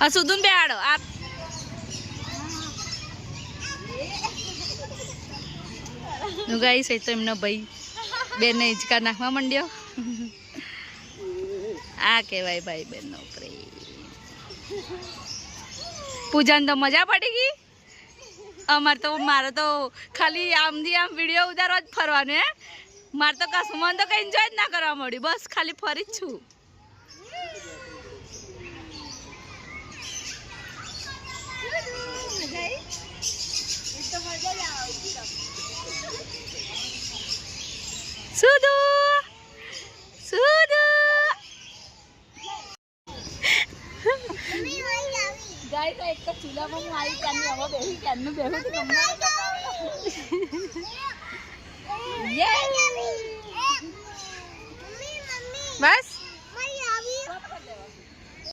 સુધુન બેહાડો આપ ગાઈ છે તો એમનો ભાઈ બેન હિંચકા નાખવા માંડ્યો આ કહેવાય ભાઈ બેન નો પ્રેમ પૂજાને તો મજા પડી ગઈ મારે તો ખાલી આમથી આમ વિડીયો ઉતારવા જ ફરવાનું હે મારે તો કશું મને તો કઈ એન્જોય જ ના કરવા મળ્યું બસ ખાલી ફરી જ છું સુધુ સુધુ ગાય તો એક ચૂલામાં હું આવી ત્યાંની હવે બેસી ત્યાંનું બેહું બસ